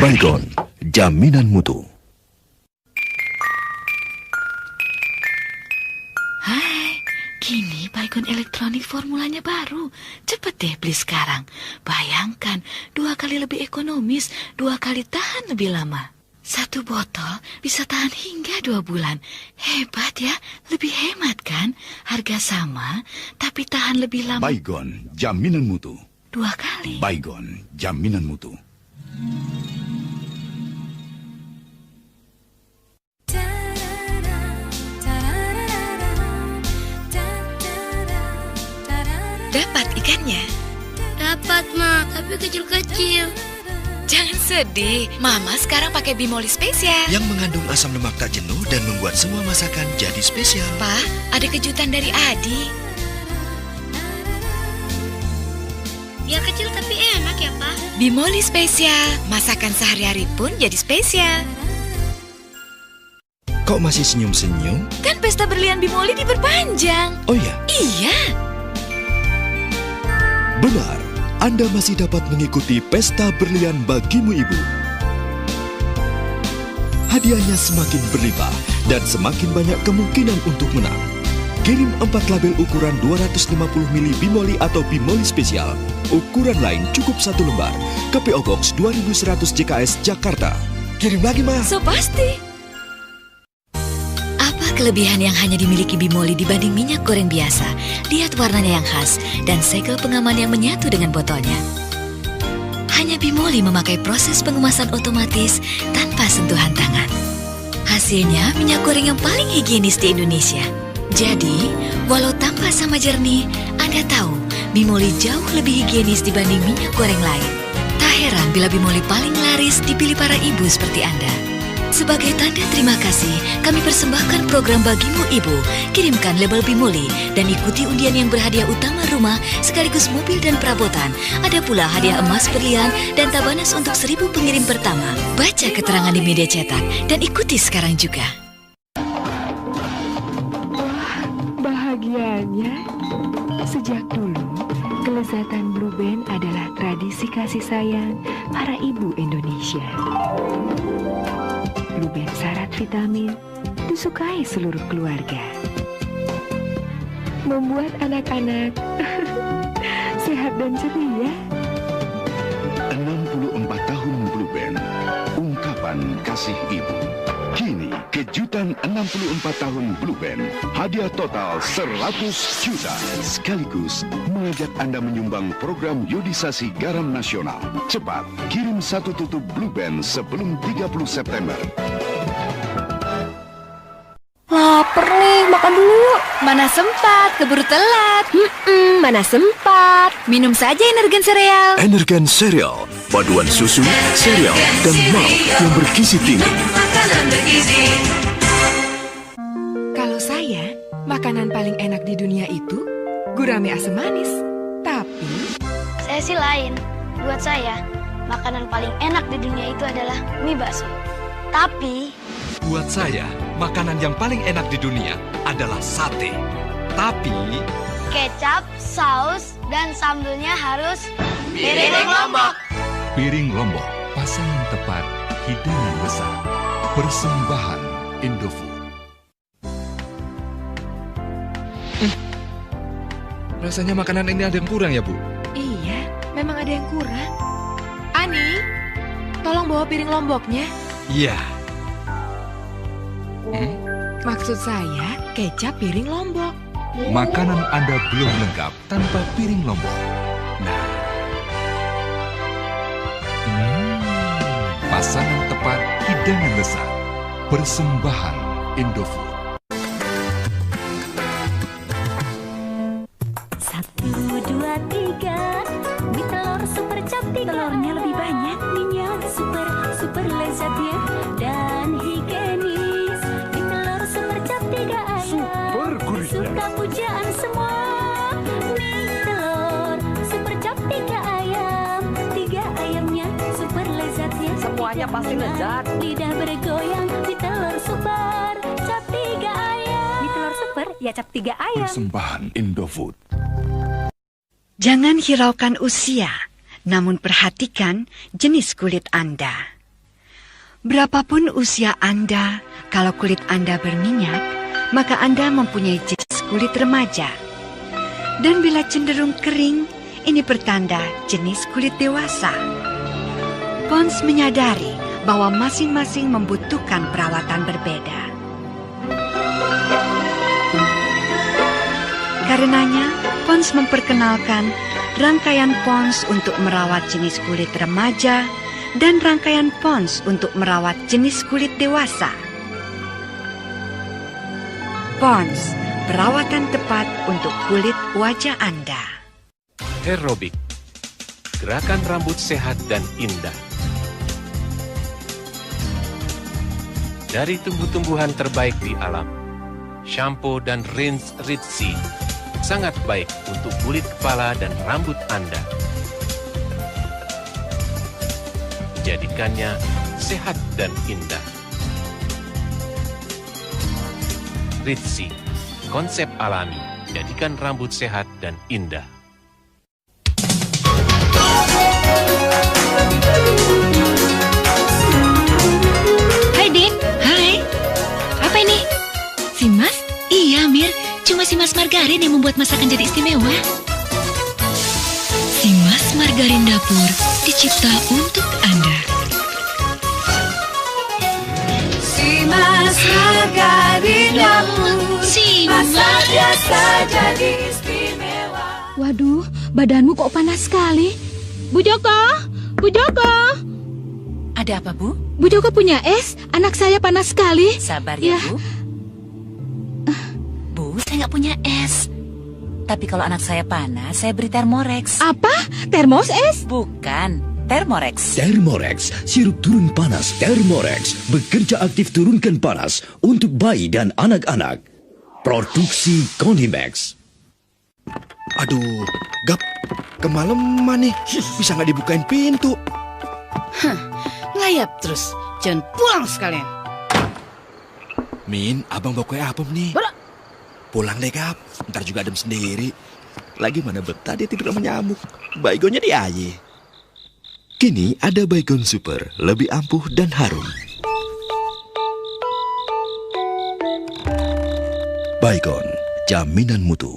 Baygon, jaminan mutu. Hai, kini Baygon elektronik formulanya baru. Cepet deh beli sekarang. Bayangkan, 2 kali lebih ekonomis, 2 kali tahan lebih lama. 1 botol bisa tahan hingga 2 bulan. Hebat ya, lebih hemat kan? Harga sama, tapi tahan lebih lama. Baygon, jaminan mutu. 2 kali. Baygon, jaminan mutu. Dapat ikannya? Dapat, Ma, tapi kecil-kecil. Jangan sedih, Mama sekarang pakai Bimoli spesial. Yang mengandung asam lemak tak jenuh dan membuat semua masakan jadi spesial. Pak, ada kejutan dari Adi. Biar kecil tapi enak ya, Pak. Bimoli spesial, masakan sehari-hari pun jadi spesial. Kok masih senyum-senyum? Kan pesta berlian Bimoli diperpanjang. Oh ya? Iya. Benar, Anda masih dapat mengikuti pesta berlian bagimu ibu. Hadiahnya semakin berlimpah dan semakin banyak kemungkinan untuk menang. Kirim 4 label ukuran 250 ml Bimoli atau Bimoli spesial. Ukuran lain cukup 1 lembar ke PO Box 2100 JKS Jakarta. Kirim lagi, Ma. So pasti. Apa kelebihan yang hanya dimiliki Bimoli dibanding minyak goreng biasa? Lihat warnanya yang khas dan segel pengaman yang menyatu dengan botolnya. Hanya Bimoli memakai proses pengemasan otomatis tanpa sentuhan tangan. Hasilnya minyak goreng yang paling higienis di Indonesia. Jadi, walau tampak sama jernih, Anda tahu Bimoli jauh lebih higienis dibanding minyak goreng lain. Tak heran bila Bimoli paling laris dipilih para ibu seperti Anda. Sebagai tanda terima kasih, kami persembahkan program Bagimu Ibu. Kirimkan label Bimoli dan ikuti undian yang berhadiah utama rumah sekaligus mobil dan perabotan. Ada pula hadiah emas berlian dan tabanas untuk 1000 pengirim pertama. Baca keterangan di media cetak dan ikuti sekarang juga. Bahagianya, sejak dulu, kelezatan Blue Band adalah tradisi kasih sayang para ibu Indonesia. Blue Band syarat vitamin, disukai seluruh keluarga. Membuat anak-anak sehat dan ceria. 64 tahun Blue Band, ungkapan kasih ibu. Kini, kejutan 64 tahun Blue Band, hadiah total 100 juta. Sekaligus mengajak Anda menyumbang program iodisasi garam nasional. Cepat, kirim 1 tutup Blue Band sebelum 30 September. Laper nih, makan dulu yuk. Mana sempat, keburu telat. Mana sempat. Minum saja Energen Sereal. Energen Cereal, paduan susu, sereal, dan malt yang bergizi tinggi. Kalau saya, makanan paling enak di dunia itu gurame asam manis. Tapi Saya sih lain. Buat saya, makanan paling enak di dunia itu adalah mie bakso. Tapi Buat saya, makanan yang paling enak di dunia adalah sate. Tapi kecap, saus, dan sambelnya harus piring lombok. Piring Lombok, pasangan tepat, hidangan besar. Persembahan Indofood. rasanya makanan ini ada yang kurang ya, Bu? iya, memang ada yang kurang. Ani, tolong bawa piring lomboknya. Iya. Maksud saya, kecap piring lombok. Makanan Anda belum lengkap tanpa piring Lombok. Nah, pasangan tepat, hidangan besar. Persembahan Indofood. 1, 2, 3, mie telur super cap 3. Telurnya lebih banyak, minyak super lezat ya dan higienis. Mie telur super cap 3 ayam, super gurih, suka pujaan semua. Mie telur super cap 3 ayam, 3 ayamnya super lezat ya. Semuanya pasti lezat. Lidah bergoyang, mie telur super cap 3 ayam. Mie telur super ya cap 3 ayam. Persembahan Indofood. Jangan hiraukan usia, namun perhatikan jenis kulit Anda. Berapapun usia Anda, kalau kulit Anda berminyak, maka Anda mempunyai jenis kulit remaja. Dan bila cenderung kering, ini pertanda jenis kulit dewasa. Pons menyadari bahwa masing-masing membutuhkan perawatan berbeda. Karenanya, Pons memperkenalkan rangkaian Pons untuk merawat jenis kulit remaja dan rangkaian Pons untuk merawat jenis kulit dewasa. Pons, perawatan tepat untuk kulit wajah Anda. Aerobik, gerakan rambut sehat dan indah. Dari tumbuh-tumbuhan terbaik di alam, shampoo dan rinse Ritzy sangat baik untuk kulit kepala dan rambut Anda. Jadikannya sehat dan indah. Ritzy, konsep alami, jadikan rambut sehat dan indah. Hai Din. Hai. Apa ini? Si Mas? Iya Mir, cuma si Mas Margarin yang membuat masakan jadi istimewa. Si Mas Margarin Dapur dicipta untuk Anda. Si Mas Margarin Dapur, Si masak biasa jadi istimewa. Waduh, badanmu kok panas sekali. Bu Joko, Bu Joko. Ada apa, Bu? Bu Joko punya es, anak saya panas sekali. Sabar ya, Bu. Bu, saya nggak punya es. Tapi kalau anak saya panas, saya beri Thermorex. Apa? Termos es? Bukan, Thermorex. Thermorex, sirup turun panas Thermorex. Bekerja aktif turunkan panas untuk bayi dan anak-anak. Produksi Konimax. Aduh, Gap, kemalaman nih. Bisa nggak dibukain pintu? Ngelayap terus. Jangan pulang sekalian. Min, abang bawa kue apa nih? Pulang deh, Gap. Ntar juga adem sendiri. Lagi mana betah dia tidur sama nyamuk. Baygonnya di aye. Kini ada Baygon Super, lebih ampuh dan harum. Baygon, jaminan mutu.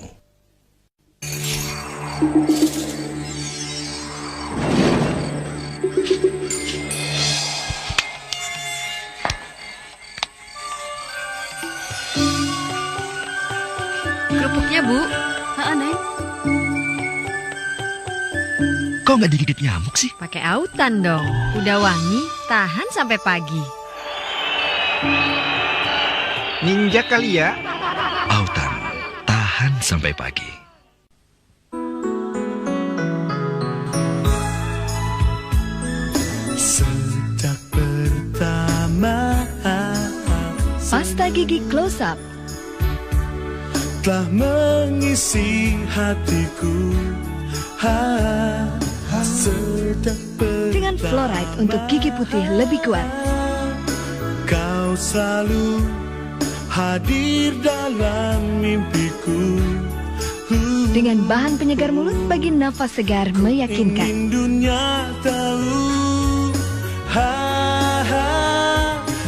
Kerupuknya, Bu. Neng. Kok nggak digigit nyamuk sih? Pakai autan dong. Udah wangi, tahan sampai pagi. Ninja kali ya? Autan, tahan sampai pagi. Sejak pertama Pasta gigi close up telah mengisi hatiku. dengan fluoride untuk gigi putih lebih kuat. Kau selalu hadir dalam mimpiku. Dengan bahan penyegar mulut bagi nafas segar meyakinkan. Ingin dunia tahu,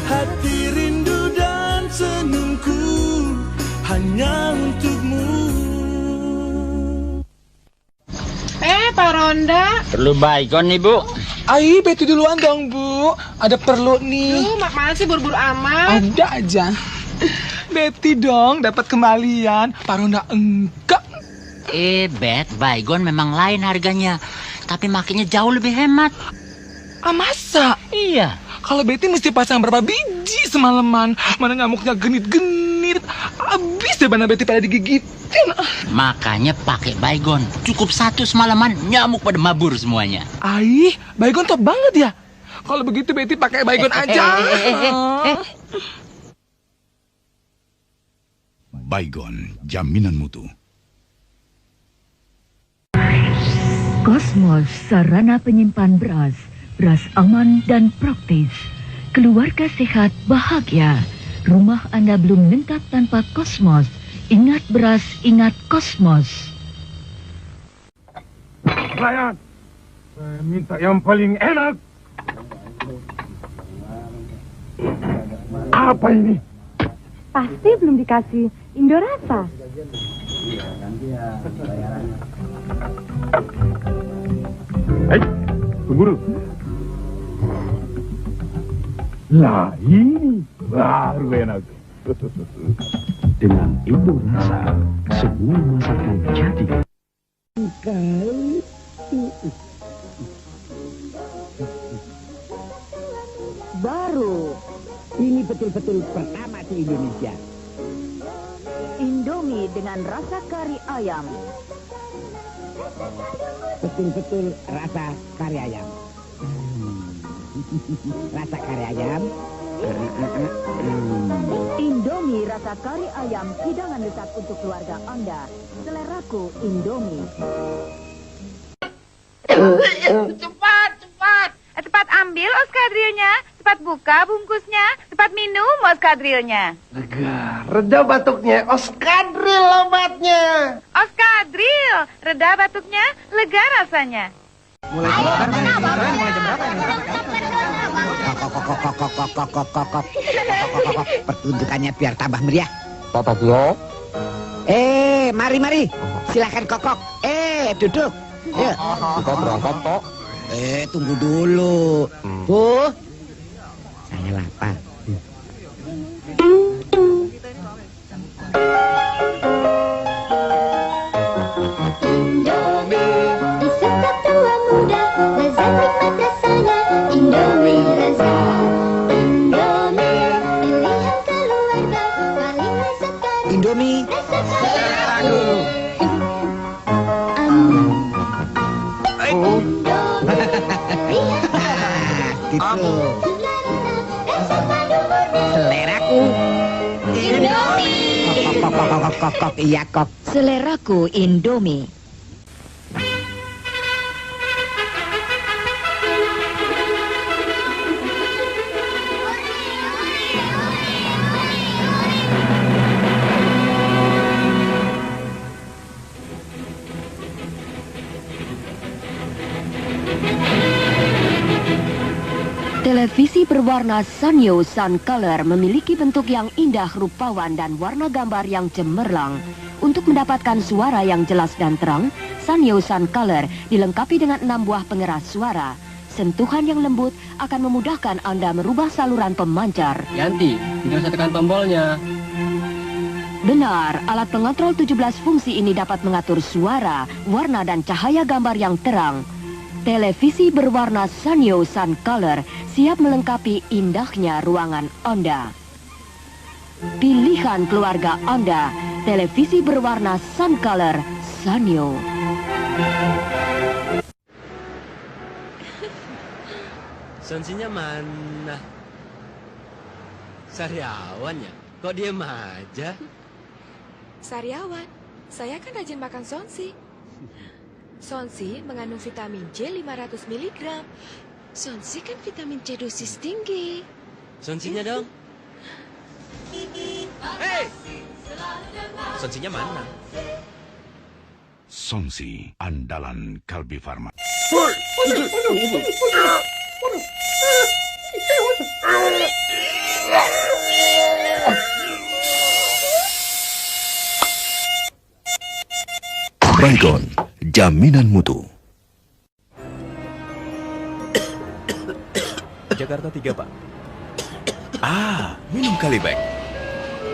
hati rindu dan senyumku hanya untukmu. Pak Ronda. Perlu Baygon nih, Bu. Ayo, Betty duluan dong, Bu. Ada perlu nih. Mak mana sih buru-buru amat? Ada aja. Betty dong, dapat kembalian. Pak Ronda enggak. Bet, Baygon memang lain harganya. Tapi makanya jauh lebih hemat. Ah, masa? Iya. Kalau Betty mesti pasang berapa biji semalaman. Mana nyamuknya genit-genit. Habis deh mana Betty pada digigitin. Makanya pakai Baygon. Cukup satu semalaman, nyamuk pada mabur semuanya. Aih, Baygon top banget ya. Kalau begitu Betty pakai Baygon aja. Baygon, jaminan mutu. Kosmos, sarana penyimpan beras. Beras aman dan praktis. Keluarga sehat bahagia. Rumah Anda belum lengkap tanpa Kosmos. Ingat beras, ingat Kosmos. Pelayan, saya minta yang paling enak. Apa ini? Pasti belum dikasih Indorasa. Hei, tunggu dulu. Nah, ini baru enak. Dengan Indorasa, semua masakan jadi. Baru, ini betul-betul pertama di Indonesia. Indomie dengan rasa kari ayam. Betul-betul rasa kari ayam. Rasa kari ayam. Indomie rasa kari ayam, hidangan lezat untuk keluarga Anda. Seleraku Indomie. Cepat, cepat. Cepat ambil oskadrilnya, cepat buka bungkusnya, cepat minum oskadrilnya. Reda batuknya, oskadril obatnya. Oskadril, reda batuknya, lega rasanya. Mulai jam berapa ini? Kok. Pertunjukannya biar tambah meriah. Bapak Gio. Mari. Silakan kokok. Duduk. Yuk. Kita berangkat, Tok. Tunggu dulu. Bu, saya lapar. Indomie disantap tua muda, lezat nikmat rasanya. Indomie lezat. Indomie pilihan keluarga, paling lezat karena Indomie. Gitu. Seleraku Indomie. Kok. Iya, kok. Seleraku Indomie. Televisi berwarna Sanyo Sun Color memiliki bentuk yang indah rupawan dan warna gambar yang cemerlang. Untuk mendapatkan suara yang jelas dan terang, Sanyo Sun Color dilengkapi dengan 6 buah pengeras suara. Sentuhan yang lembut akan memudahkan Anda merubah saluran pemancar. Yanti, tinggal saya tekan tombolnya. Benar, alat pengontrol 17 fungsi ini dapat mengatur suara, warna dan cahaya gambar yang terang. Televisi berwarna Sanyo Sun Color siap melengkapi indahnya ruangan Anda. Pilihan keluarga Anda, televisi berwarna Sun Color Sanyo. Sonsinya mana? Sariawan ya? Kok diem aja? Sariawan, saya kan rajin makan sonsi. Sonsi mengandung vitamin C 500 mg. Sonsi kan vitamin C dosis tinggi. Sonsinya dong. Hei! Sonsinya mana? Sonsi, andalan Kalbi Farma. Baygon, jaminan mutu. Jakarta 3, Pak. Minum Kalibek.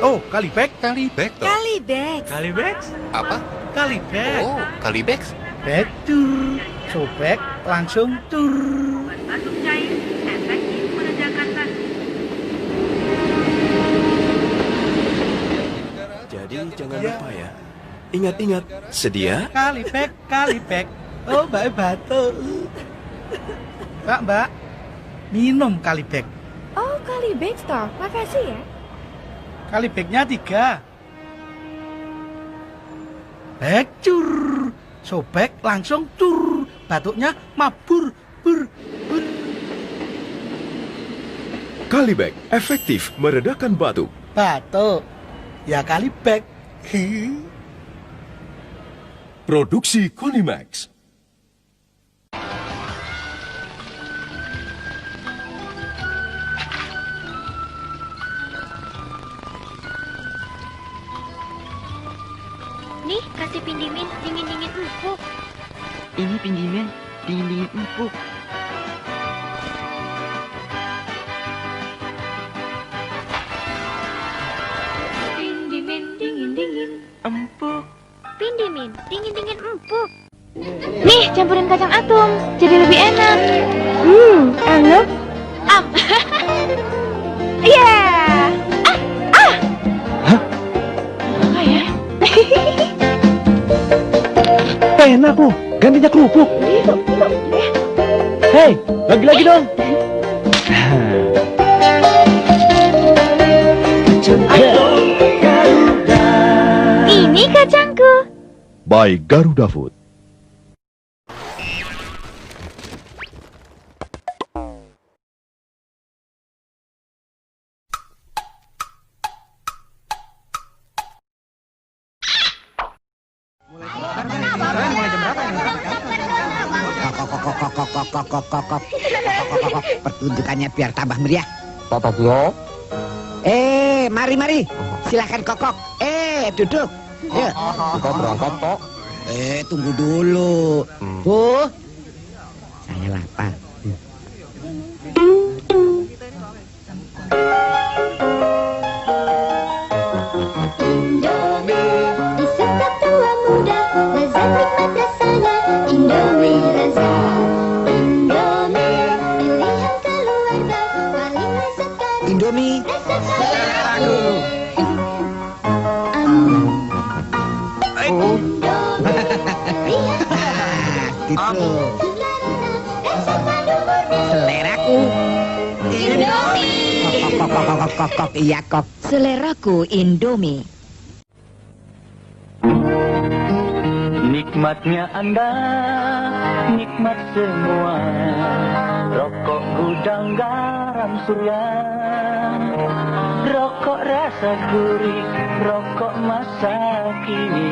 Oh, Kalibek? Kalibek toh. Kalibex. Kalibek? Apa? Kalibek. Oh, Kalibek. Bek tur, sobek langsung tur. Batuk cair, efektif menegakkan batuk. Jadi jangan lupa ya. Ingat-ingat, sedia? Kalibek. Oh, Mbak batuk. Mbak, minum Kalibek. Oh, Kalibex toh. Makasih ya. Kalibeknya 3. Bek cur, sobek langsung cur. Batuknya mabur, bur. Kalibek, efektif meredakan batuk. Batuk, ya Kalibek. Produksi Konimax. Kasih pindimin dingin-dingin empuk. Ini pindimin dingin-dingin empuk. Pindimin dingin-dingin empuk. Pindimin dingin-dingin empuk. Nih, campurin kacang atum, jadi lebih enak. Enak. Iya. Apa ya? Enak loh, gantinya kerupuk. Hei, lagi-lagi dong. Ini kacangku. By Garuda Food. Kok. Pertunjukannya biar tambah meriah. Pak Bagio. Mari. Silahkan kokok. Duduk. Yuk. Kita berangkat, Pak. Tunggu dulu. Bu, saya lapar. Indomie disantap tua muda, lezat nikmat rasanya. Indomie lezat. Indomie pilihan keluarga, paling lezat karena Indomie. Gitu. Seleraku. Indomie. Kok. Iya, kok. Seleraku Indomie. Nikmatnya Anda, nikmat semua. Rokok gudang garam surya, rokok rasa gurih, rokok masa kini.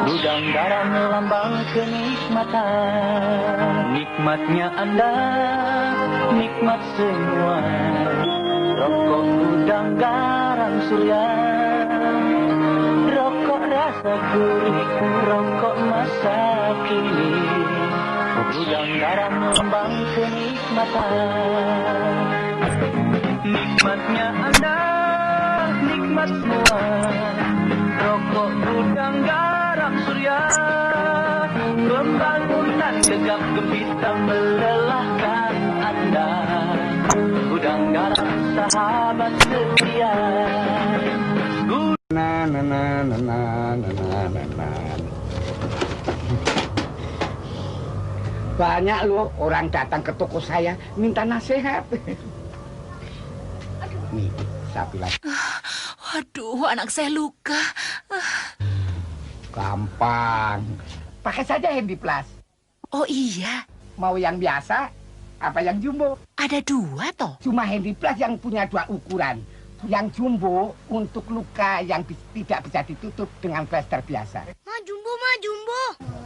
Gudang garam lambang kenikmatan. Nikmatnya Anda, nikmat semua. Rokok gudang garam surya, rokok rasa gurih, rokok masa kini. Gudang garam lambang kenikmatan. Nikmatnya Anda, nikmat semua. Rokok gudang garam surya, pembangunan gegap gempita melelahkan Anda. Gudang garam sahabat setia. Banyak loh orang datang ke toko saya minta nasihat. Nih, sapi lagi. Waduh, anak saya luka. Gampang. Pakai saja Handy Plus. Oh iya. Mau yang biasa apa yang jumbo? Ada dua toh. Cuma Handy Plus yang punya dua ukuran. Yang jumbo untuk luka yang tidak bisa ditutup dengan plester biasa. Ma jumbo.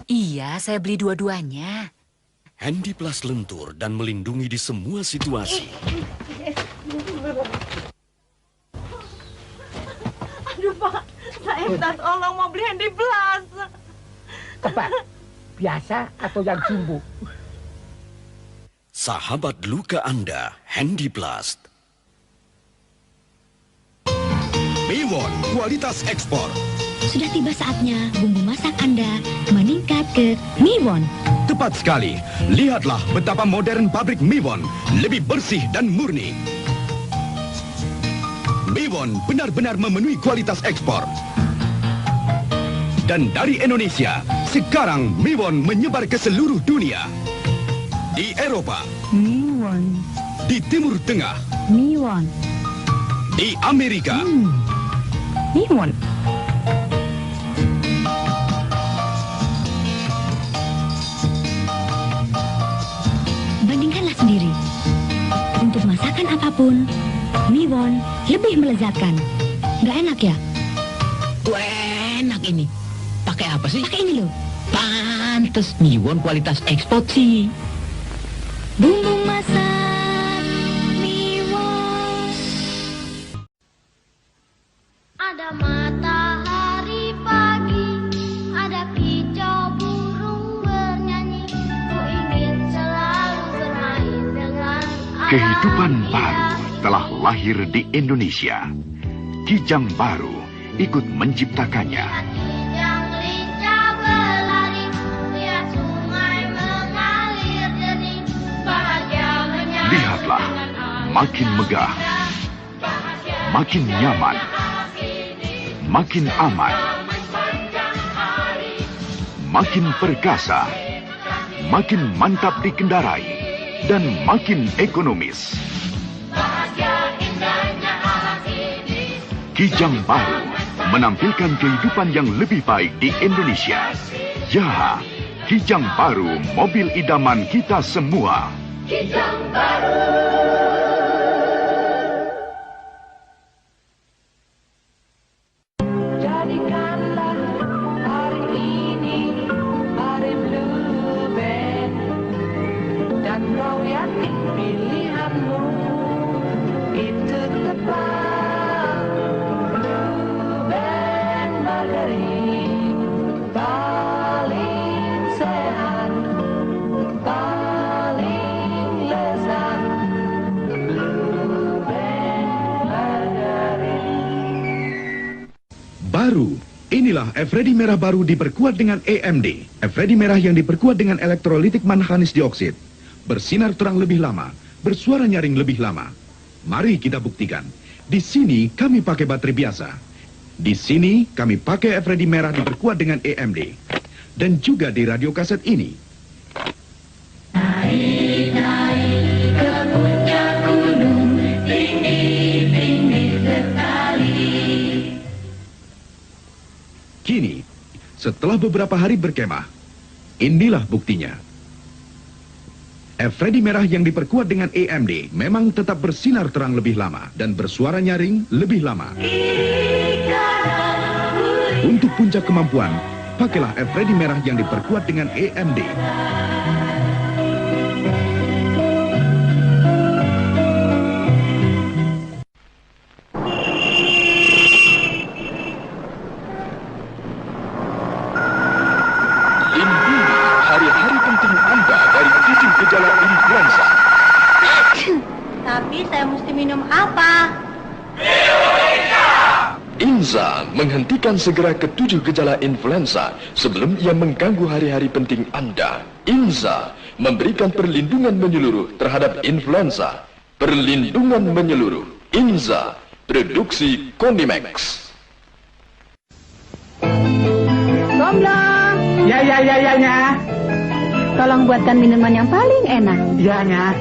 Iya, saya beli dua-duanya. Handy Plus lentur dan melindungi di semua situasi. Aduh Pak, saya minta tolong mau beli Handy Plus. Tebak, biasa atau yang jumbo? Sahabat luka Anda, Handy Plus. Miwon, kualitas ekspor. Sudah tiba saatnya bumbu masak Anda meningkat ke Miwon. Tepat sekali. Lihatlah betapa modern pabrik Miwon. Lebih bersih dan murni. Miwon benar-benar memenuhi kualitas ekspor. Dan dari Indonesia, sekarang Miwon menyebar ke seluruh dunia. Di Eropa. Miwon. Di Timur Tengah. Miwon. Di Amerika. Miwon. Bandingkanlah sendiri. Untuk masakan apapun, Miwon lebih melezatkan. Nggak enak ya? Enak ini. Pakai apa sih? Pakai ini loh. Pantes Miwon kualitas ekspor sih. Bumbu masak Miwon. Ada matahari pagi Kehidupan baru telah lahir di Indonesia. Kijang baru ikut menciptakannya. Lihatlah, makin megah, makin nyaman, makin aman, makin perkasa, makin mantap dikendarai, dan makin ekonomis. Kijang baru menampilkan kehidupan yang lebih baik di Indonesia. Ya, Kijang baru, mobil idaman kita semua. Kijang baru. Jadikanlah hari ini hari Blueband, dan kau yakin pilihanmu itu tepat. Blueband margarin paling sehat, paling lezat. Blueband margarin. Baru, inilah Eveready merah baru diperkuat dengan AMD. Eveready merah yang diperkuat dengan elektrolitik manganis dioksida. Bersinar terang lebih lama, bersuara nyaring lebih lama. Mari kita buktikan. Di sini kami pakai baterai biasa. Di sini kami pakai Eveready merah diperkuat dengan AMD. Dan juga di radio kaset ini. Naik ke puncak gunung, tinggi sekali. Kini, setelah beberapa hari berkemah, inilah buktinya. Eveready merah yang diperkuat dengan AMD memang tetap bersinar terang lebih lama dan bersuara nyaring lebih lama. Untuk puncak kemampuan, pakailah Eveready merah yang diperkuat dengan AMD. Hari-hari penting Anda dari 7 gejala influenza. Tapi saya mesti minum apa? INZA menghentikan segera ke-7 gejala influenza sebelum ia mengganggu hari-hari penting Anda. INZA memberikan perlindungan menyeluruh terhadap influenza. Perlindungan menyeluruh. INZA, produksi Konimax. Gomblong. Ya. Tolong buatkan minuman yang paling enak. Ya, Nya.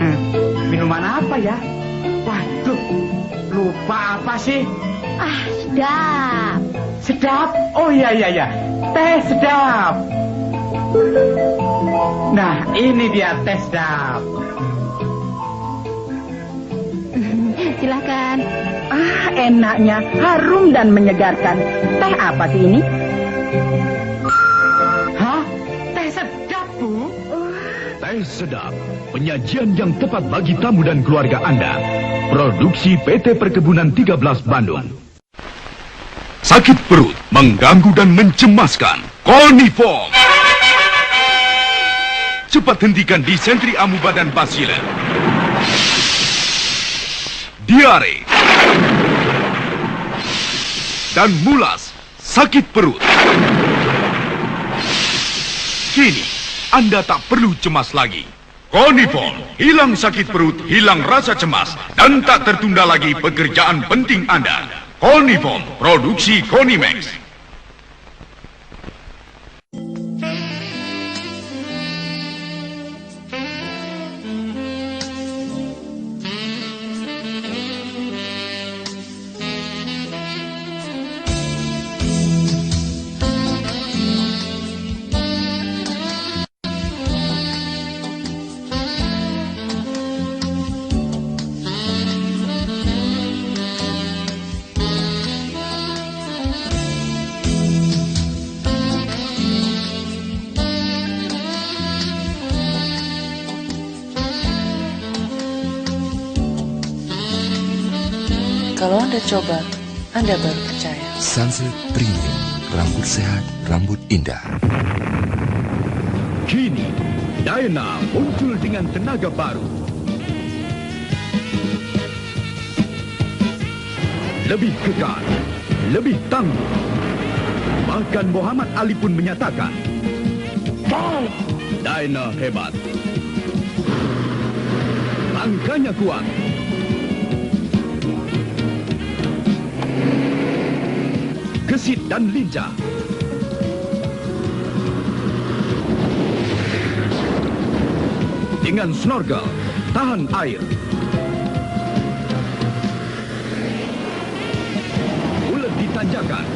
Minuman apa ya? Waduh, lupa apa sih? Ah, sedap. Sedap? Oh iya. Teh sedap. Nah, ini dia teh sedap. Silakan. Ah, enaknya, harum dan menyegarkan. Teh apa sih ini? Hah? Teh sedap, Bu? Teh sedap, penyajian yang tepat bagi tamu dan keluarga Anda. Produksi PT Perkebunan 13 Bandung. Sakit perut, mengganggu dan mencemaskan. Koniform. Cepat hentikan disentri amuba dan basiler. Diare. Dan mulas, sakit perut. Kini, Anda tak perlu cemas lagi. Koniform, hilang sakit perut, hilang rasa cemas, dan tak tertunda lagi pekerjaan penting Anda. Koniform, produksi Konimax. Kalau Anda coba, Anda baru percaya. Sunsilk Premium, rambut sehat, rambut indah. Kini, Diana muncul dengan tenaga baru. lebih kekar, lebih tangguh. Bahkan Muhammad Ali pun menyatakan, Dyna hebat. Langkahnya kuat. Gesit dan lincah. Dengan snorkel, tahan air. Bulat di tanjakan.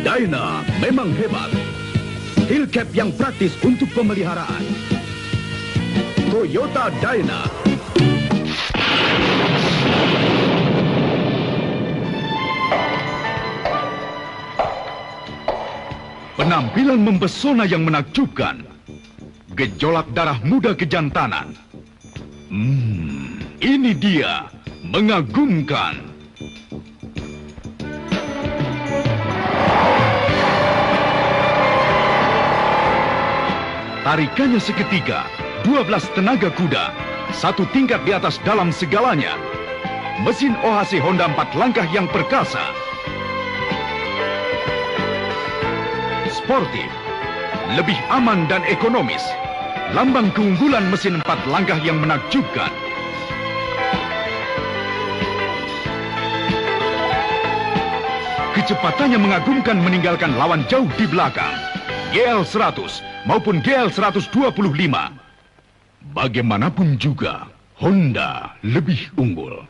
Dyna memang hebat. Hillcap yang praktis untuk pemeliharaan. Toyota Dyna. Penampilan mempesona yang menakjubkan. Gejolak darah muda kejantanan. Ini dia, mengagumkan. Tarikannya seketika, 12 tenaga kuda, satu tingkat di atas dalam segalanya. Mesin OHC Honda 4 langkah yang perkasa. Sportif, lebih aman dan ekonomis. Lambang keunggulan mesin 4 langkah yang menakjubkan. Kecepatannya mengagumkan meninggalkan lawan jauh di belakang. GL 100 maupun GL 125. Bagaimanapun juga, Honda lebih unggul.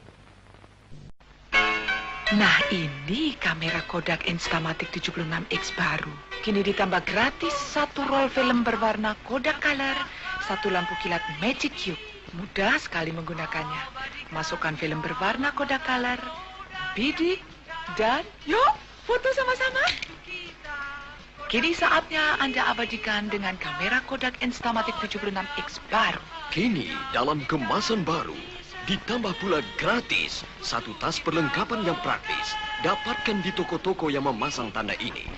Nah, ini kamera Kodak Instamatic 76X baru. Kini ditambah gratis satu roll film berwarna Kodak Color, satu lampu kilat Magic Cube. Mudah sekali menggunakannya. Masukkan film berwarna Kodak Color, bidik, dan yuk foto sama-sama. Kini saatnya Anda abadikan dengan kamera Kodak Instamatic 76X baru. Kini dalam kemasan baru, ditambah pula gratis satu tas perlengkapan yang praktis. Dapatkan di toko-toko yang memasang tanda ini.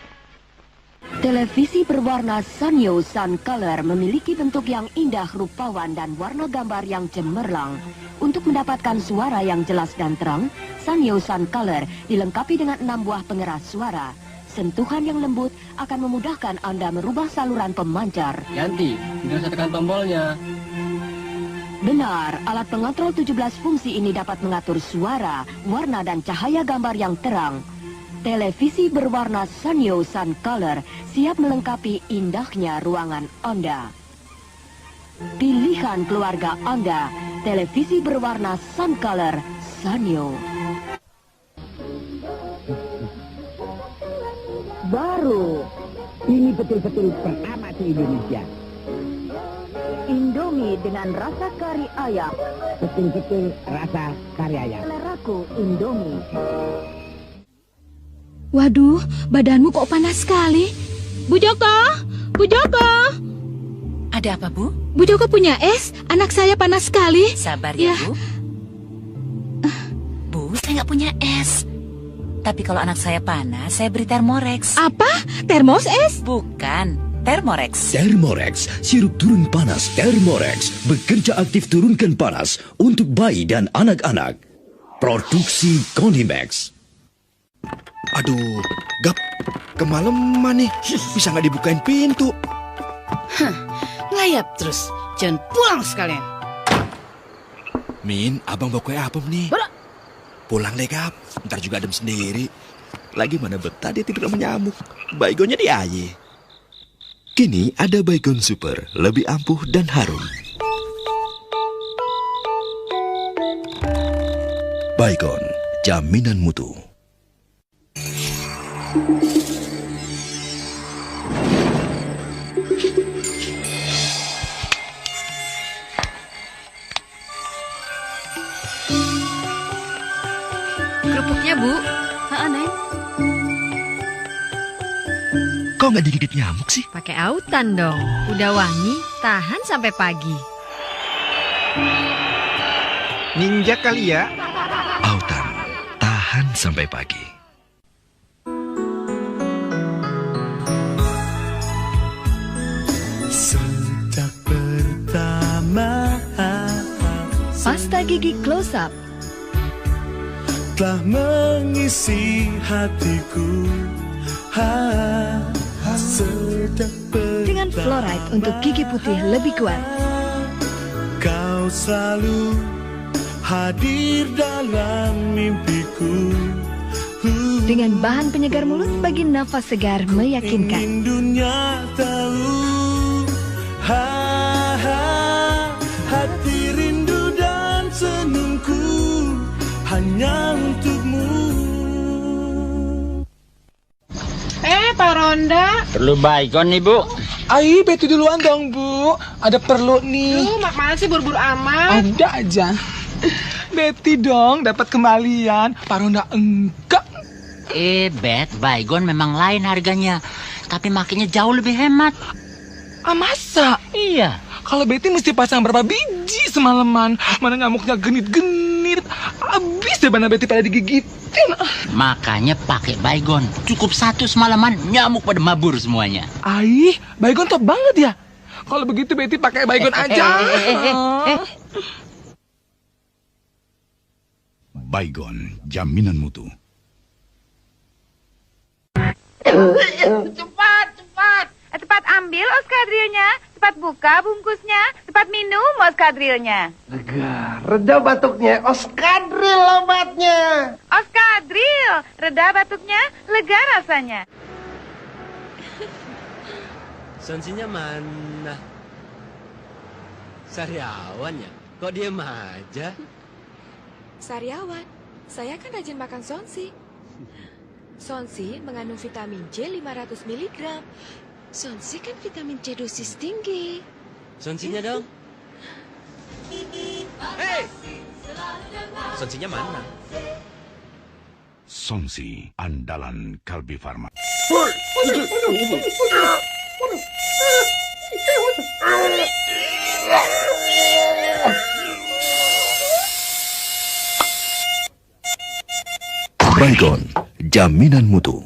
Televisi berwarna Sanyo Sun Color memiliki bentuk yang indah, rupawan, dan warna gambar yang cemerlang. Untuk mendapatkan suara yang jelas dan terang, Sanyo Sun Color dilengkapi dengan 6 buah pengeras suara. Sentuhan yang lembut akan memudahkan Anda merubah saluran pemancar. Ganti, tinggal saya tekan tombolnya. Benar, alat pengontrol 17 fungsi ini dapat mengatur suara, warna, dan cahaya gambar yang terang. Televisi berwarna Sanyo Sun Color siap melengkapi indahnya ruangan Anda. Pilihan keluarga Anda, televisi berwarna Sun Color Sanyo. Baru, ini betul-betul pertama di Indonesia. Indomie dengan rasa kari ayam. Betul-betul rasa kari ayam. Seleraku Indomie. Waduh, badanmu kok panas sekali. Bu Joko, Bu Joko. Ada apa, Bu? Bu Joko punya es, anak saya panas sekali. Sabar ya, Bu. Bu, saya nggak punya es. Tapi kalau anak saya panas, saya beri Thermorex. Apa? Termos es? Bukan, Thermorex. Thermorex, sirup turun panas Thermorex. Bekerja aktif turunkan panas untuk bayi dan anak-anak. Produksi Konimax. Aduh, Gap, kemalaman nih. Bisa nggak dibukain pintu? Ngelayap terus. Jangan pulang sekalian. Min, abang bawa kue apa nih? Pulang deh, Gap. Ntar juga adem sendiri. Lagi mana betah dia tidur sama nyamuk. Baygonnya di aye. Kini ada Baygon Super, lebih ampuh dan harum. Baygon, jaminan mutu. Kerupuknya, Bu. Neng. Kok nggak digigit nyamuk sih? Pakai autan dong. Udah wangi, tahan sampai pagi. Ninja kali ya? Autan, tahan sampai pagi. Sejak pertama Pasta pasta gigi close up. Telah mengisi hatiku sejak Dengan fluoride untuk gigi putih lebih kuat. Kau selalu hadir dalam mimpiku. Dengan bahan penyegar mulut bagi nafas segar meyakinkan. Ingin dunia tahu, hati rindu dan senyumku hanya untukmu. Pak Ronda. Perlu baygon nih, Bu. Ai, Betty duluan dong, Bu. Ada perlu nih. Mak mana sih buru-buru amat? Ada aja. Betty dong, dapat kembalian. Pak Ronda enggak. Bet, baygon memang lain harganya. Tapi makinnya jauh lebih hemat. Masa? Iya. Kalau Betty mesti pasang berapa biji semalaman. Mana ngamuknya genit-genit. Habis deh mana Betty pada digigitin. Makanya pakai baygon. Cukup 1 semalaman, nyamuk pada mabur semuanya. Ai, baygon top banget ya. Kalau begitu Betty pakai baygon aja. Baygon, jaminan mutu. Cepat ambil oskadrilnya, cepat buka bungkusnya, cepat minum oskadrilnya. Reda batuknya, oskadril obatnya. Oskadril, reda batuknya, lega rasanya. Sonsinya mana? Sariawan ya? Kok diem aja? Sariawan, saya kan rajin makan sonsi. Sonsi mengandung vitamin C 500 mg. Sonsi kan vitamin C dosis tinggi. Sonsinya dong. Hei! Sonsinya mana? Sonsi, andalan Kalbi Farma. Baygon, jaminan mutu.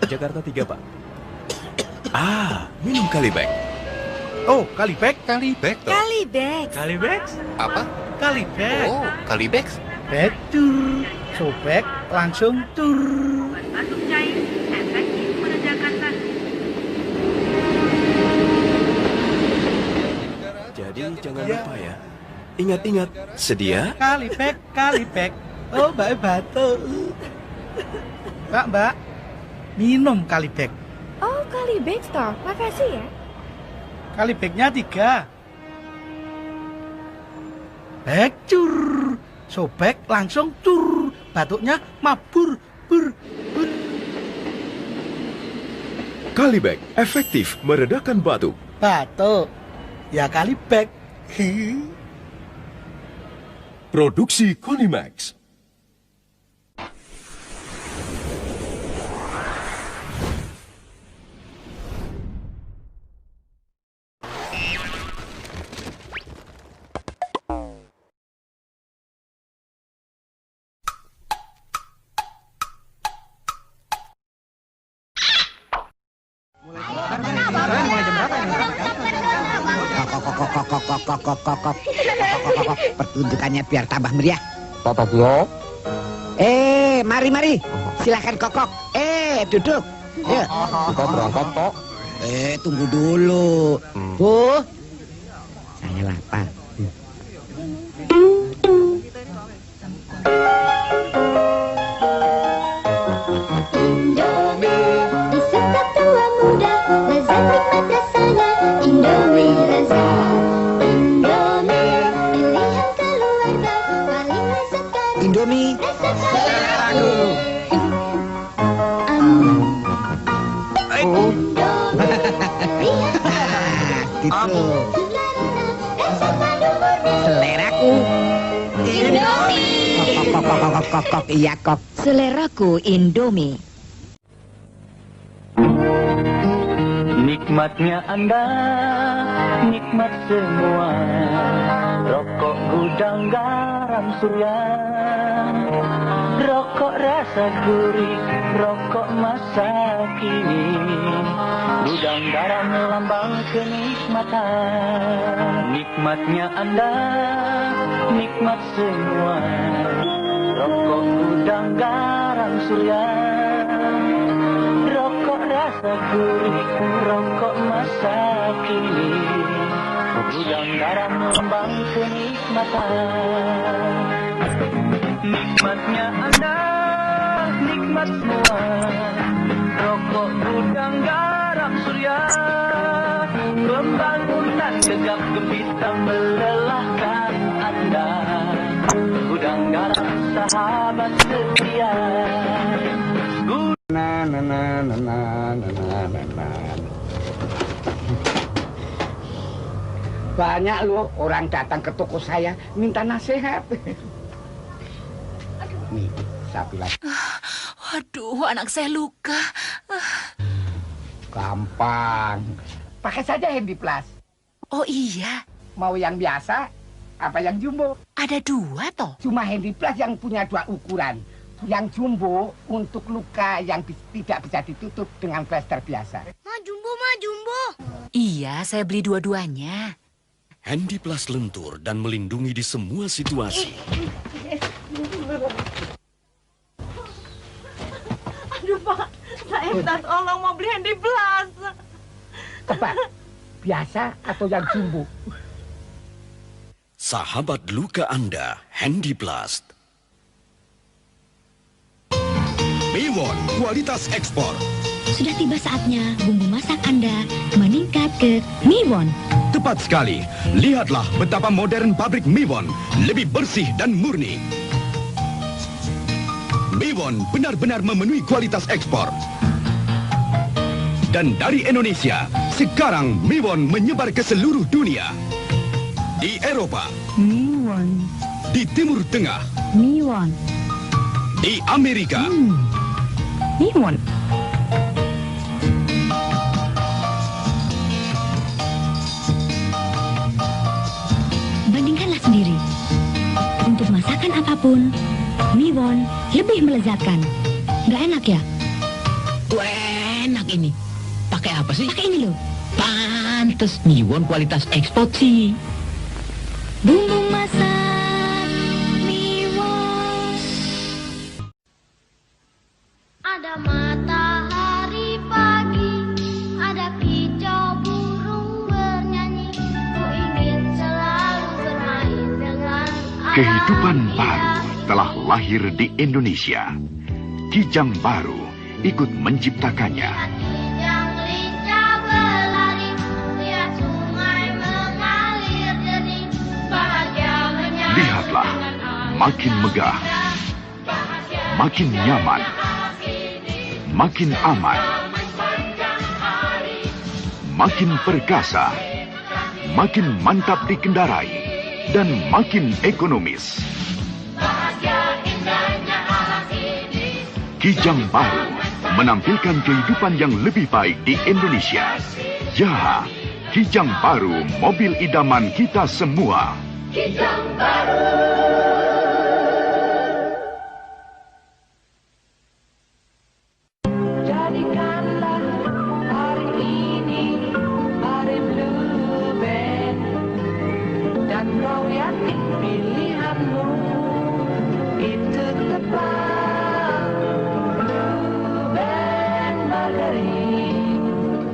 Jakarta 3, Pak. Minum Kalibek. Oh, Kalibek? Kalibek toh. Kalibek. Kalibek? Apa? Kalibek. Oh, Kalibek. Betul. Sobek, langsung tur. Batuk cair, efektif meredakan sakit. Jadi jangan lupa ya. Ingat-ingat, sedia? Kalibek. Oh, Mbak batuk. Mbak. Minum Kalibek. Oh, Kalibek toh. Makasih ya. Kalibeknya 3. Cur. Sobek langsung tur. Batuknya mabur. Kalibek efektif meredakan batuk. Batuk. Ya Kalibek. Produksi Konimax. Pertunjukannya biar tambah meriah. Papatio. Mari. Silahkan kokok. Duduk. Yuk. Kita berangkat, Tok. Tunggu dulu. Bu, saya lapar. Indomie disantap tua muda, lezat nikmat rasanya. Indomie lezat. Indomie pilihan keluarga, paling lezat karena Indomie. Gitu. Seleraku. Indomie. Kok, iya kok. Seleraku Indomie. Nikmatnya Anda, nikmat semua. Rokok gudang garam surya, rokok rasa gurih, rokok masa kini. Gudang garam lambang kenikmatan. Nikmatnya Anda, nikmat semua. Rokok gudang garam surya, rokok rasa gurih, rokok masa kini. Gudang garam lambang kenikmatan. Nikmatnya Anda, nikmat semua. Rokok gudang garam surya, pembangunan tegap gempita melelahkan Anda. Gudang garam sahabat setia. Banyak loh orang datang ke toko saya minta nasihat. Nih, sapi lagi. Waduh, anak saya luka. Gampang. Pakai saja Handy Plus. Oh iya. Mau yang biasa apa yang jumbo? Ada dua toh. Cuma Handy Plus yang punya dua ukuran. Yang jumbo untuk luka yang tidak bisa ditutup dengan plester biasa. Ma jumbo. Iya, saya beli dua-duanya. Handy Plus lentur dan melindungi di semua situasi. Aduh Pak, saya minta tolong mau beli Handy Plus. Tebak, biasa atau yang jumbo? Sahabat luka Anda, Handy Plus. Miwon, kualitas ekspor. Sudah tiba saatnya bumbu masak Anda meningkat ke Miwon. Tepat sekali. Lihatlah betapa modern pabrik Miwon. Lebih bersih dan murni. Miwon benar-benar memenuhi kualitas ekspor. Dan dari Indonesia, sekarang Miwon menyebar ke seluruh dunia. Di Eropa. Miwon. Di Timur Tengah. Miwon. Di Amerika. Miwon. Bandingkanlah sendiri. Untuk masakan apapun, Miwon lebih melezatkan. Nggak enak ya? Enak ini. Pakai apa sih? Pakai ini loh. Pantes Miwon kualitas ekspor sih. Bumbu masak Miwon. Ada matahari pagi, ada kicau burung bernyanyi. Ku ingin selalu bermain dengan Kehidupan baru telah lahir di Indonesia. Kijang baru ikut menciptakannya. Kijang lincah berlari, lihat sungai mengalir jernih, bahagia menyanyi. Lihatlah, makin megah, makin nyaman, makin aman, makin perkasa, makin mantap dikendarai, dan makin ekonomis. Kijang baru menampilkan kehidupan yang lebih baik di Indonesia. Ya, Kijang baru, mobil idaman kita semua. Kijang baru. Jadikanlah hari ini hari Blue Band, dan kau yakin pilihanmu itu tepat. Blue Band margarin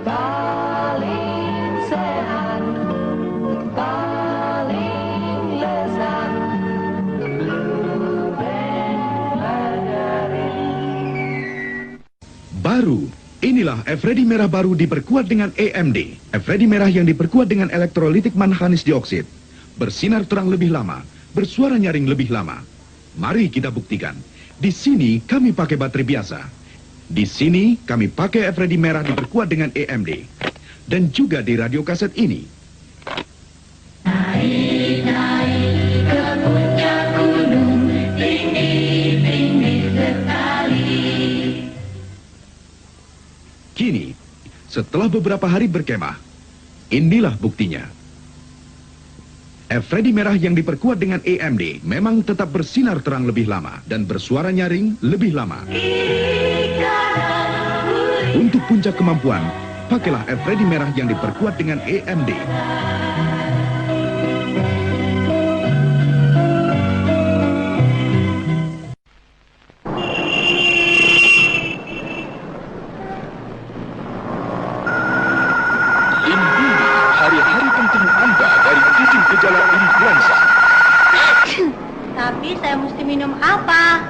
paling sehat, paling lezat. Blue Band margarin. Baru, inilah Eveready merah baru diperkuat dengan AMD. Eveready merah yang diperkuat dengan elektrolitik manganis dioksid. Bersinar terang lebih lama, bersuara nyaring lebih lama. Mari kita buktikan. Di sini kami pakai baterai biasa. Di sini kami pakai Eveready merah diperkuat dengan AMD. Dan juga di radio kaset ini. Naik ke puncak gunung, tinggi sekali. Kini, Setelah beberapa hari berkemah, inilah buktinya. Freddy merah yang diperkuat dengan AMD memang tetap bersinar terang lebih lama dan bersuara nyaring lebih lama. Untuk puncak kemampuan, pakailah Freddy merah yang diperkuat dengan AMD. Hari-hari penting Anda dari 7 gejala influenza. Tapi saya mesti minum apa?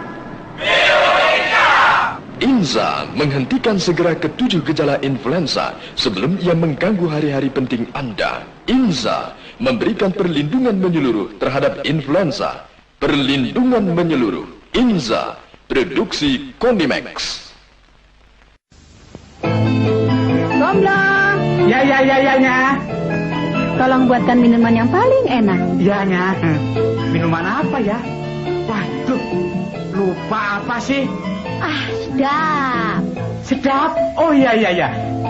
INZA menghentikan segera ke-7 gejala influenza sebelum ia mengganggu hari-hari penting Anda. INZA memberikan perlindungan menyeluruh terhadap influenza. Perlindungan menyeluruh. INZA, produksi Konimax. Somblong. Ya. Tolong buatkan minuman yang paling enak. Ya, Nya. Minuman apa ya? Waduh, lupa apa sih? Ah, sedap. Sedap? Oh iya.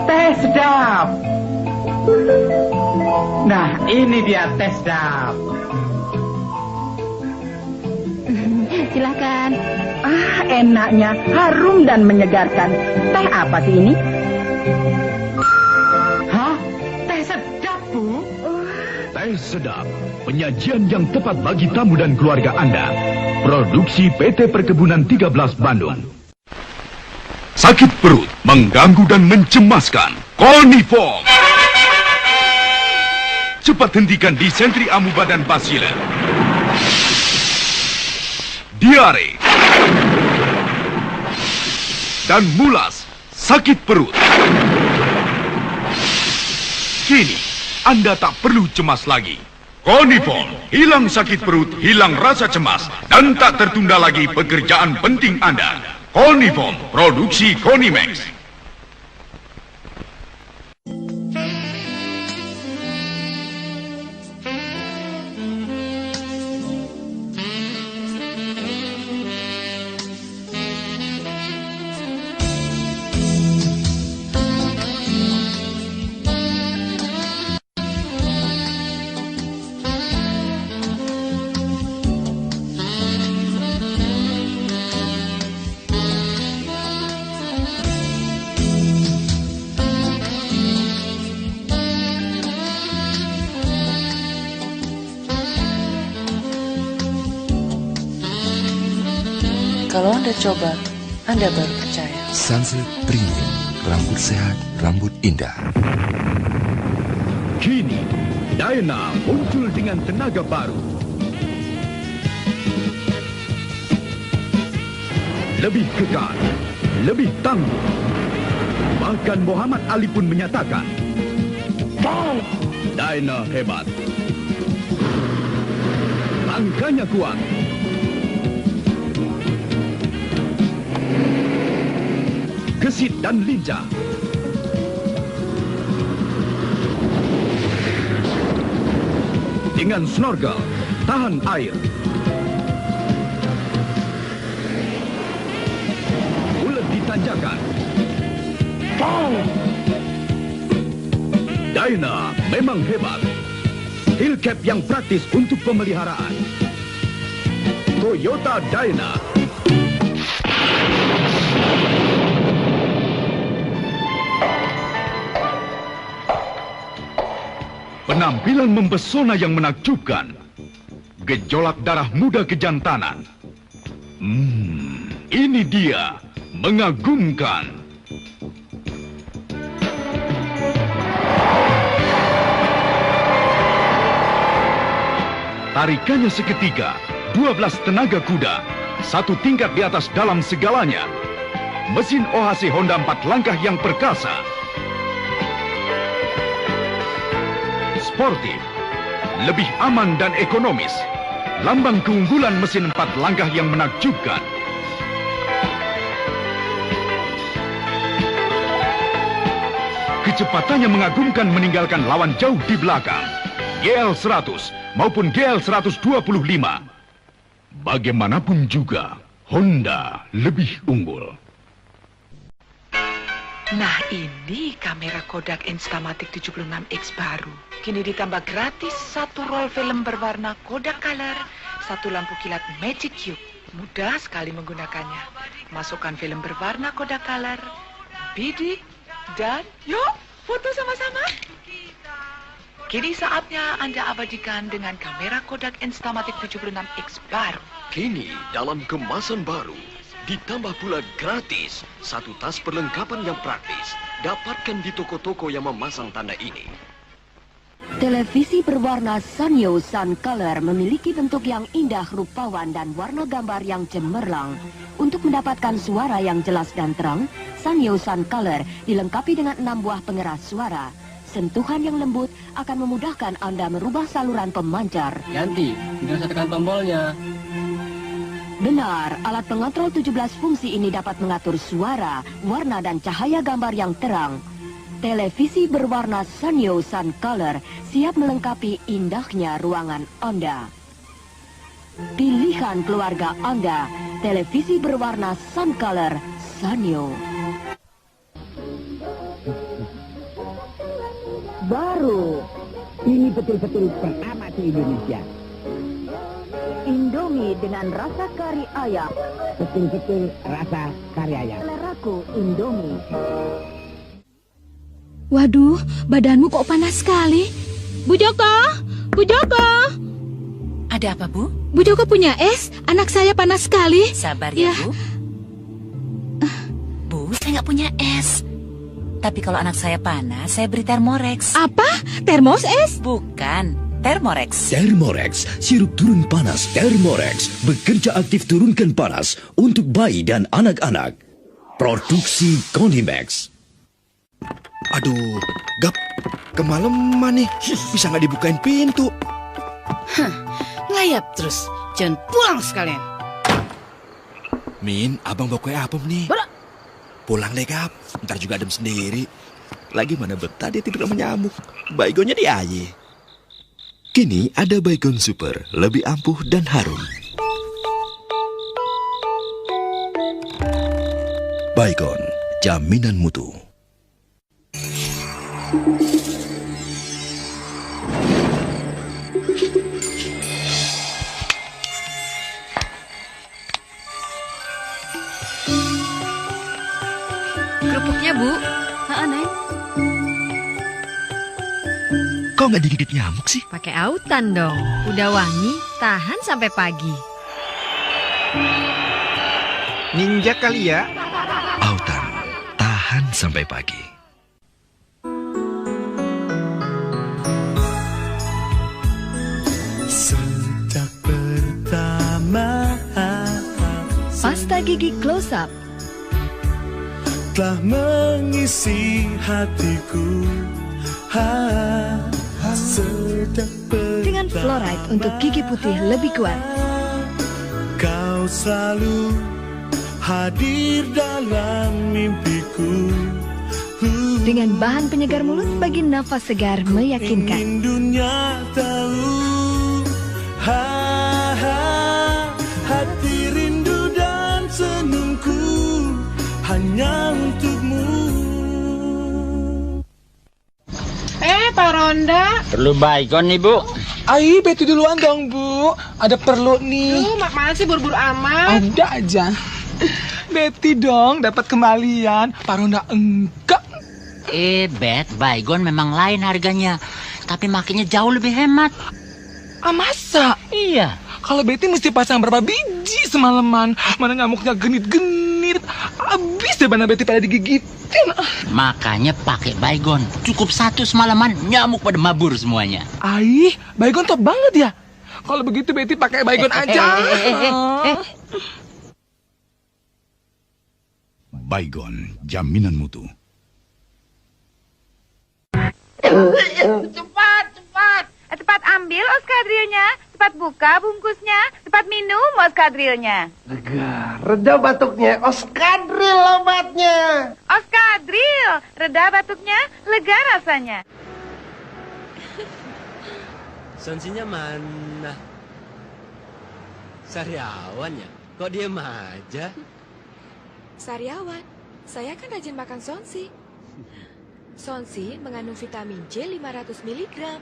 Teh sedap. Nah, ini dia teh sedap. Silakan. Ah, enaknya, harum dan menyegarkan. Teh apa sih ini? Hah? Teh sedap, Bu? Teh sedap, penyajian yang tepat bagi tamu dan keluarga Anda. Produksi PT Perkebunan 13 Bandung. Sakit perut, mengganggu dan mencemaskan. Koniform. Cepat hentikan disentri amuba dan basiler. Diare. Dan mulas, sakit perut. Kini, Anda tak perlu cemas lagi. Koniform, hilang sakit perut, hilang rasa cemas, dan tak tertunda lagi pekerjaan penting Anda. Koniform, produksi Konimax. Kalau Anda coba, Anda baru percaya. Sunsilk Premium, rambut sehat, rambut indah. Kini, Diana muncul dengan tenaga baru. Lebih kekal, lebih tangguh. Bahkan Muhammad Ali pun menyatakan, wow, Diana hebat. Langkahnya kuat. Gesit dan lincah. Dengan snorkel, tahan air. Bulat di tanjakan. Wow! Diana memang hebat. Heel cap yang praktis untuk pemeliharaan. Toyota Diana. Penampilan mempesona yang menakjubkan. Gejolak darah muda kejantanan. Ini dia, mengagumkan. Tarikannya seketika, 12 tenaga kuda, satu tingkat di atas dalam segalanya. Mesin OHC Honda 4 langkah yang perkasa. Sportif, lebih aman dan ekonomis. Lambang keunggulan mesin 4 langkah yang menakjubkan. Kecepatannya mengagumkan meninggalkan lawan jauh di belakang. GL 100 maupun GL 125. Bagaimanapun juga, Honda lebih unggul. Nah, ini kamera Kodak Instamatic 76X baru. Kini ditambah gratis 1 roll film berwarna Kodak Color, 1 lampu kilat Magic Cube. Mudah sekali menggunakannya. Masukkan film berwarna Kodak Color, bidik, dan yuk foto sama-sama. Kini saatnya Anda abadikan dengan kamera Kodak Instamatic 76X baru. Kini dalam kemasan baru, ditambah pula gratis 1 tas perlengkapan yang praktis. Dapatkan di toko-toko yang memasang tanda ini. Televisi berwarna Sanyo Sun Color memiliki bentuk yang indah, rupawan, dan warna gambar yang cemerlang. Untuk mendapatkan suara yang jelas dan terang, Sanyo Sun Color dilengkapi dengan 6 buah pengeras suara. Sentuhan yang lembut akan memudahkan Anda merubah saluran pemancar. Ganti, tidak usah tekan tombolnya. Benar, alat pengontrol 17 fungsi ini dapat mengatur suara, warna, dan cahaya gambar yang terang. Televisi berwarna Sanyo Sun Color siap melengkapi indahnya ruangan Anda. Pilihan keluarga Anda, televisi berwarna Sun Color Sanyo. Baru, ini betul-betul pertama di Indonesia. Indomie dengan rasa kari ayam. Betul-betul rasa kari ayam. Seleraku Indomie. Waduh, badanmu kok panas sekali. Bu Joko, Bu Joko. Ada apa, Bu? Bu Joko punya es, anak saya panas sekali. Sabar ya, Bu. Bu, saya nggak punya es. Tapi kalau anak saya panas, saya beri Thermorex. Apa? Termos es? Bukan, Thermorex. Thermorex, sirup turun panas Thermorex. Bekerja aktif turunkan panas untuk bayi dan anak-anak. Produksi Konimax. Aduh, Gap, kemalaman nih. Bisa nggak dibukain pintu? Ngelayap terus. Jangan pulang sekalian. Min, abang bawa kue apa nih? Pulang deh, Gap. Ntar juga adem sendiri. Lagi mana betah dia tidur sama nyamuk. Baygonnya di aye. Kini ada Baygon Super, lebih ampuh dan harum. Baygon, jaminan mutu. Kerupuknya, Bu. Neng. Kok nggak digigit nyamuk sih? Pakai autan dong. Udah wangi, tahan sampai pagi. Ninja kali ya? Autan, tahan sampai pagi. Sejak pertama Pasta gigi close up telah mengisi hatiku. dengan fluoride untuk gigi putih lebih kuat. Kau selalu hadir dalam mimpiku. Dengan bahan penyegar mulut bagi nafas segar meyakinkan. Ingin dunia tahu, hati rindu dan senyumku hanya untukmu. Pak Ronda. Perlu Baygon nih, Bu. Ayo, Betty duluan dong, Bu. Ada perlu nih. Mana sih buru-buru amat? Ada aja. Betty dong, dapat kembalian. Pak Ronda enggak. Bet, Baygon memang lain harganya. Tapi makinnya jauh lebih hemat. Ah, masa? Iya. Kalau Betty mesti pasang berapa biji semalaman. Mana nyamuknya genit-genit. Habis deh mana Betty pada digigitin. Makanya pakai Baygon. Cukup 1 semalaman, nyamuk pada mabur semuanya. Aih, Baygon top banget ya. Kalau begitu Betty pakai Baygon aja. Baygon, jaminan mutu. Cepat ambil oskadrilnya, cepat buka bungkusnya, cepat minum oskadrilnya. Lega, reda batuknya, oskadril obatnya. Oskadril, reda batuknya, lega rasanya. Sonsinya mana? Sariawan ya? Kok diem aja? Sariawan, Saya kan rajin makan sonsi. Sonsi mengandung vitamin C 500 mg.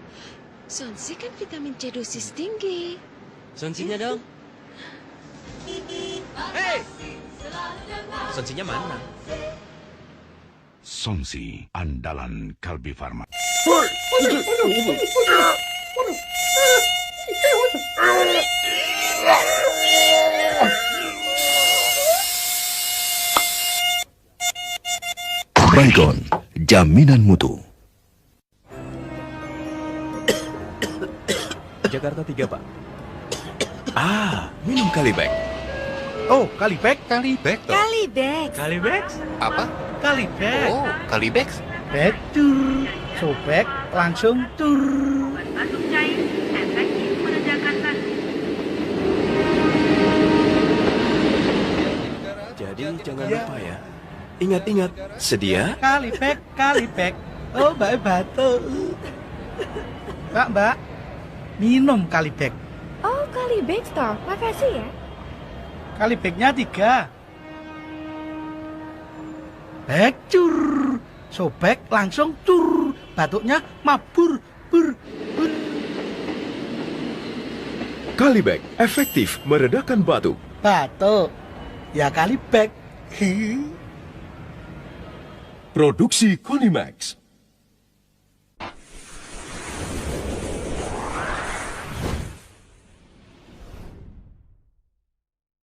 Sonsi kan vitamin C dosis tinggi. Sonsinya dong. Hei! Sonsinya mana? Sonsi, andalan Kalbi Farma. Baygon, jaminan mutu. Jakarta 3, Pak. Minum Kalibek. Oh, Kalibek, Kalibek toh. Kalibek. Kalibek? Apa? Kalibek. Oh, Kalibek. Bek tur, sobek langsung tur. Batuk cair, efektif meredakan batuk. Jadi jangan lupa ya. Ingat-ingat, sedia? Kalibek, Kalibek. Oh, Mbak batuk. Mbak, minum Kalibek. Oh, Kalibek toh. Makasih ya. Kalibeknya 3. Bek cur, sobek langsung tur. Batuknya mabur, bur. Kalibek, efektif meredakan batuk. Batuk, ya Kalibek. Produksi Konimax.